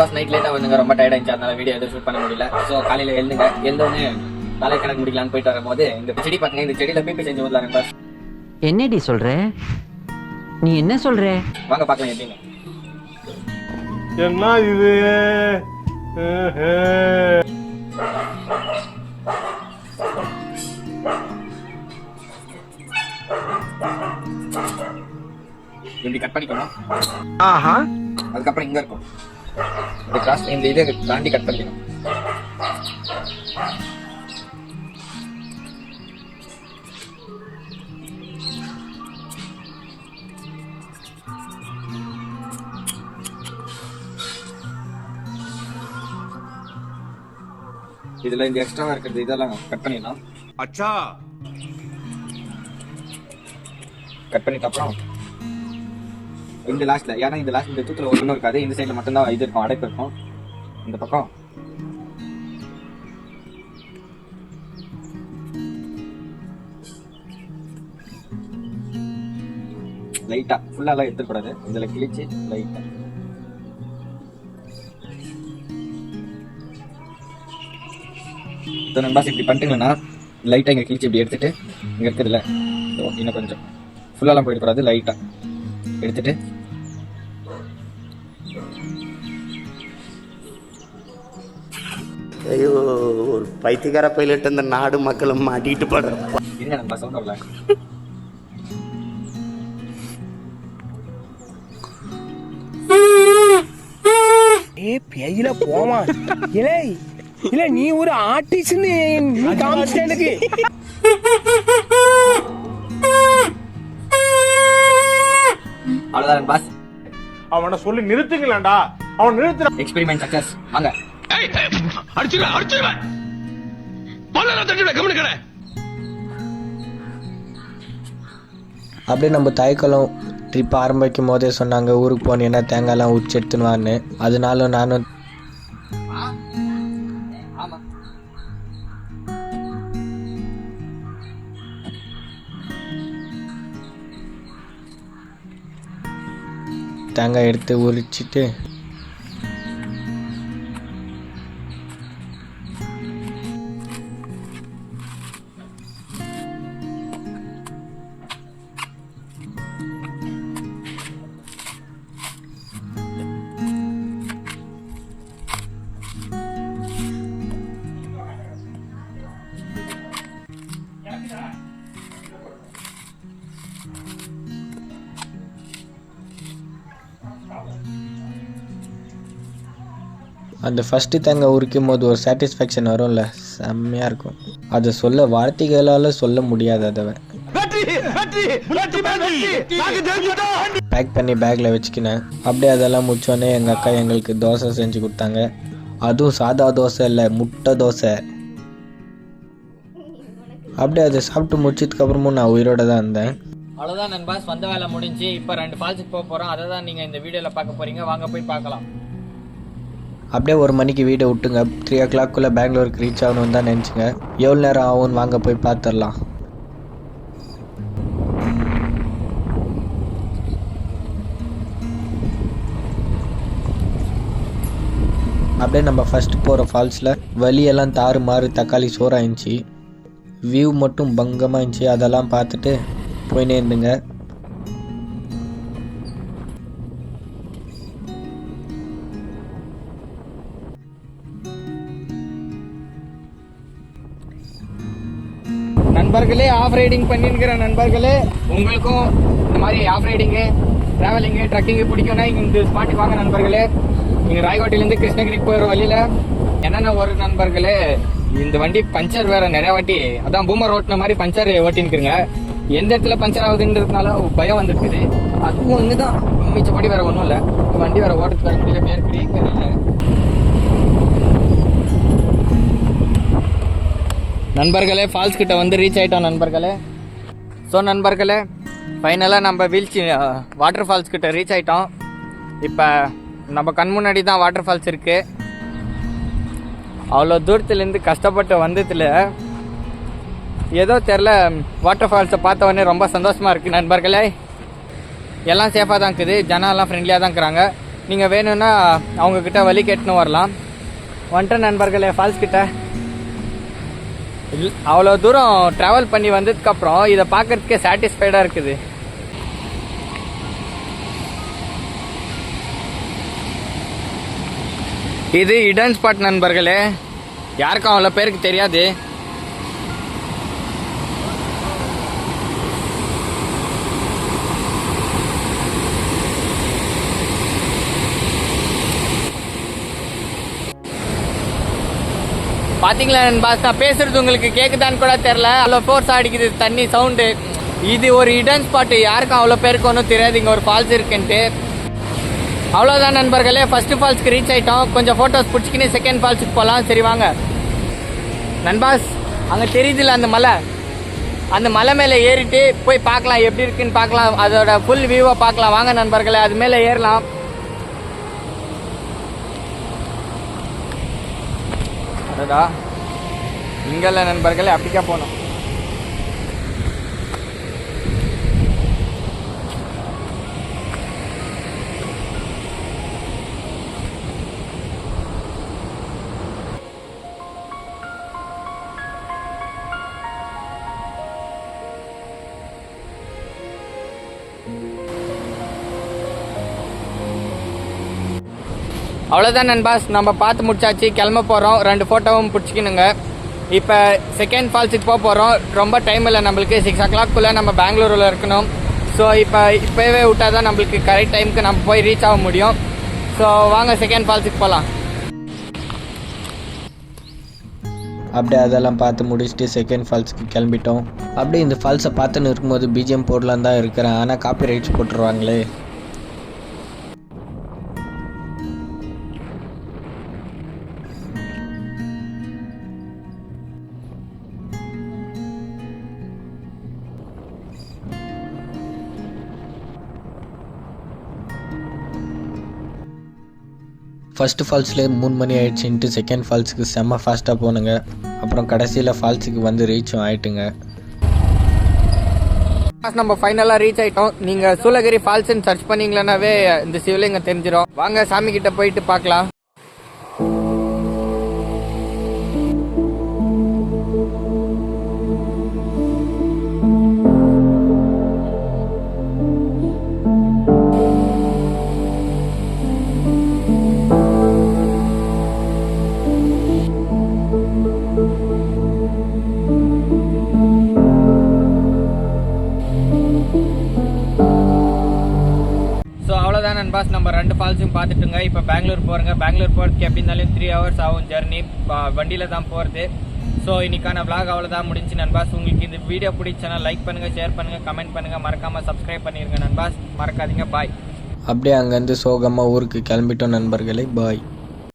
Pass night லேட்டாக வந்துங்க, ரொம்ப டயர்ட் ஆயிடுச்சு, அதனால வீடியோ எதுவும் ஷூட் பண்ண முடியல. ஸோ காலையில் எழுந்தோடனே தலை கணக்கு முடிக்கலான்னு போயிட்டு வரும்போது இந்த செடி பார்த்தீங்க, இந்த செடியில் பிபி செஞ்சு ஊதலாம் பாஸ். என்னடி சொல்ற? நீ என்ன சொல்ற? வாங்க பார்க்கலாம் எப்படின்னு. என்ன இது? இப்படி கட் பண்ணிக்கணும். ஆஹா. அதுக்கப்புறம் இங்க இருக்கும் இந்த கிராஸ், இந்த இதை தாண்டி கட் பண்ணிக்கணும். இதுல இந்த எக்ஸ்ட்ராவா இருக்கிறது இதெல்லாம் கட் பண்ணிடலாம். அச்சா கட் பண்ணிட்ட அப்புறம் இந்த லாஸ்ட்ல, ஏன்னா இந்த லாஸ்ட் இந்த தூத்துல ஒன்றும் இருக்காது, இந்த சைட்ல மட்டும்தான் இது இருக்கும், அடைப்பு இருக்கும். இந்த பக்கம் லைட்டா, ஃபுல்லாலாம் எடுத்துக்கூடாது, இதுல கிழிச்சு லைட்டா. நண்பாஸ் இப்படி பண்ணிட்டீங்கன்னா லைட்டா இங்க கிழிச்சு இப்படி எடுத்துட்டு, இங்க இருக்குதுல்ல இன்னும் கொஞ்சம் ஃபுல்லாலாம் போயிடக்கூடாது, லைட்டா எடுத்துட்டு ஐயோ, ஒரு பைத்தியக்கார பைலட் அந்த நாடு மக்களும் மாட்டிட்டு படுறோம். இருங்க நண்பா, சவுண்ட் வரல. பேயில போமா இல்லை இல்ல, நீ ஒரு ஆர்டிஸ்ட்னு நீ காமிச்சிட்ட எனக்கு. அவ்வளவுதான் நண்பாஸ், அவனை சொல்லி நிறுத்துங்களேன்டா, அவன் நிறுத்துற. Experiment success. வாங்க அப்படியே நம்ம தாய்க்குளம் ட்ரிப் ஆரம்பிக்கும் போதே சொன்னாங்க ஊருக்கு போனீங்கன்னா தேங்காய்லாம் உச்சி எடுத்துன்னு. அதனால நானும் தேங்காய் எடுத்து உரிச்சிட்டு அந்த ஃபஸ்ட்டு தேங்காய் உரிக்கும் போது ஒரு சாட்டிஸ்ஃபேக்ஷன் வரும்ல, செம்மையாக இருக்கும். அதை சொல்ல வார்த்தைகளால் சொல்ல முடியாது. அதை பேக் பண்ணி பேக்கில் வச்சுக்கினேன். அப்படியே அதெல்லாம் முடிச்சோடனே எங்கள் அக்கா எங்களுக்கு தோசை செஞ்சு கொடுத்தாங்க. அதுவும் சாதா தோசை இல்லை, முட்டை தோசை. அப்படியே அதை சாப்பிட்டு முடிச்சதுக்கப்புறமும் நான் உயிரோட தான் இருந்தேன். அவ்வளோதான் நண்பாஸ், வந்த வேலை முடிஞ்சு இப்போ 2 ஃபால்ஸுக்கு போக போகிறோம். அதை தான் நீங்கள் இந்த வீடியோவில் பார்க்க போகிறீங்க. வாங்க போய் பார்க்கலாம். அப்படியே 1 மணிக்கு வீடை விட்டுங்க. 3 o'clock பெங்களூருக்கு ரீச் ஆகணும்னு தான் நினச்சிங்க. எவ்வளோ நேரம் ஆகும்னு வாங்க போய் பார்த்துடலாம். அப்படியே நம்ம ஃபஸ்ட்டு போகிற ஃபால்ஸில் வழியெல்லாம் தாறு மாறு தக்காளி சோறாயிருந்துச்சு. வியூ மட்டும் பங்கமாக இருந்துச்சு. அதெல்லாம் பார்த்துட்டு போயினே இருந்துங்க. நண்பர்களே, ஆஃப் ரைடிங் பண்ணிருக்கிற நண்பர்களே, உங்களுக்கும் இந்த மாதிரி ஆஃப் ரைடிங்கு, ட்ராவலிங்கு, ட்ரக்கிங்கு பிடிக்கும்னா இந்த ஸ்பாட்டுக்கு வாங்க நண்பர்களே. நீங்கள் ராய்கோட்டிலேருந்து கிருஷ்ணகிரிக்கு போகிற வழியில் என்னென்ன ஒரு நண்பர்களே, இந்த வண்டி பஞ்சர் வேற நிறைய வாட்டி, அதான் பூமர் ஓட்டின மாதிரி பஞ்சர் ஓட்டின்னுக்குங்க. எந்த இடத்துல பஞ்சர் ஆகுதுன்றதுனால பயம் வந்துருக்குது. அதுவும் ஒன்று தான், மிச்சப்படி வேற ஒன்றும் இல்லை. வண்டி வேற ஓட்டுறதுக்கு வர முடியல, பேர் தெரியல. நண்பர்களே, ஃபால்ஸ் கிட்ட வந்து ரீச் ஆகிட்டோம் நண்பர்களே. ஸோ நண்பர்களே, ஃபைனலாக நம்ம வீழ்ச்சி வாட்டர் ஃபால்ஸ் கிட்ட ரீச் ஆகிட்டோம். இப்போ நம்ம கண் முன்னாடி தான் வாட்டர் ஃபால்ஸ் இருக்குது. அவ்வளோ தூரத்துலேருந்து கஷ்டப்பட்டு வந்ததில் ஏதோ தெரில, வாட்டர் ஃபால்ஸை பார்த்த உடனே ரொம்ப சந்தோஷமாக இருக்குது நண்பர்களே. எல்லாம் சேஃபாக தான் இருக்குது, ஜனம்லாம் ஃப்ரெண்ட்லியாக தான் இருக்கிறாங்க. நீங்கள் வேணும்னா அவங்கக்கிட்ட வழி கேட்டுன்னு வரலாம். வந்துட்டு நண்பர்களே ஃபால்ஸ் கிட்ட அவ்வளோ தூரம் ட்ராவல் பண்ணி வந்ததுக்கப்புறம் இதை பார்க்கறதுக்கே சாட்டிஸ்ஃபைடாக இருக்குது. இது இடன் ஸ்பாட் நண்பர்களே, யாருக்கும் அவ்வளோ பேருக்கு தெரியாது. பார்த்தீங்களா நண்பாஸ், நான் பேசுறது உங்களுக்கு கேட்குதான்னு கூட தெரில, அவ்வளோ ஃபோர்ஸ் அடிக்குது தண்ணி சவுண்டு. இது ஒரு இடன் ஸ்பாட்டு, யாருக்கும் அவ்வளோ பேருக்கு ஒன்றும் தெரியாது இங்கே ஒரு ஃபால்ஸ் இருக்குன்ட்டு. அவ்வளோதான் நண்பர்களே, ஃபர்ஸ்ட் ஃபால்ஸ்க்கு ரீச் ஆகிட்டோம். கொஞ்சம் ஃபோட்டோஸ் பிடிச்சிக்கின்னு செகண்ட் ஃபால்ஸுக்கு போகலாம். சரி வாங்க நண்பாஸ், அங்கே தெரியுதுல்ல அந்த மலை, அந்த மலை மேலே ஏறிட்டு போய் பார்க்கலாம், எப்படி இருக்குன்னு பார்க்கலாம், அதோட ஃபுல் வியூவை பார்க்கலாம். வாங்க நண்பர்களே, அது மேலே ஏறலாம். அடடா, இங்கே இல்லை நண்பர்களே, அப்படிக்கா போகணும். அவ்வளோதான் நண்பாஸ், நம்ம பார்த்து முடிச்சாச்சு, கிளம்ப போகிறோம். 2 ஃபோட்டோவும் பிடிச்சிக்கணுங்க. இப்போ செகண்ட் ஃபால்ஸுக்கு போக போகிறோம். ரொம்ப டைம் இல்லை நம்மளுக்கு, 6 o'clock நம்ம பெங்களூரில் இருக்கணும். ஸோ இப்போவே விட்டால் தான் நம்மளுக்கு கரெக்ட் டைமுக்கு நம்ம போய் ரீச் ஆக முடியும். ஸோ வாங்க செகண்ட் ஃபால்ஸுக்கு போகலாம். அப்படியே அதெல்லாம் பார்த்து முடிச்சுட்டு செகண்ட் ஃபால்ஸுக்கு கிளம்பிட்டோம். அப்படியே இந்த ஃபால்ஸை பார்த்துன்னு இருக்கும்போது பிஜிஎம் போடலான்னு தான் இருக்கிறேன், ஆனால் காப்பி ரைட்ஸ் போட்டுருவாங்களே. ஃபஸ்ட்டு ஃபால்ஸ்லேயே 3 மணி ஆயிடுச்சுன்ட்டு செகண்ட் ஃபால்ஸுக்கு செம்ம ஃபாஸ்ட்டாக போனுங்க. அப்புறம் கடைசியில் ஃபால்ஸுக்கு வந்து ரீச்சும் ஆயிட்டுங்க. நம்ம ஃபைனலாக ரீச் ஆகிட்டோம். நீங்கள் சூளகிரி ஃபால்ஸ்ன்னு சர்ச் பண்ணிங்களாவே இந்த சிவலிங்கம் தெரிஞ்சிடும். வாங்க சாமி கிட்ட போயிட்டு பார்க்கலாம். நண்பாஸ், நம்ம 2 ஃபால்ஸும் பார்த்துட்டுங்க. இப்போ பெங்களூர் போகிறோங்க. பெங்களூர் போகிறதுக்கு எப்படி இருந்தாலும் 3 hours ஆகும் ஜர்னி, வண்டியில் தான் போகிறது. ஸோ இன்னைக்கான விளாக் அவ்வளோதான் முடிஞ்சு நண்பாஸ். உங்களுக்கு இந்த வீடியோ பிடிச்சனா லைக் பண்ணுங்கள், ஷேர் பண்ணுங்கள், கமெண்ட் பண்ணுங்கள், மறக்காமல் சப்ஸ்கிரைப் பண்ணிடுங்க நண்பாஸ். மறக்காதீங்க. பாய். அப்படியே அங்கேருந்து சோகமாக ஊருக்கு கிளம்பிட்டோம் நண்பர்களே. பாய்.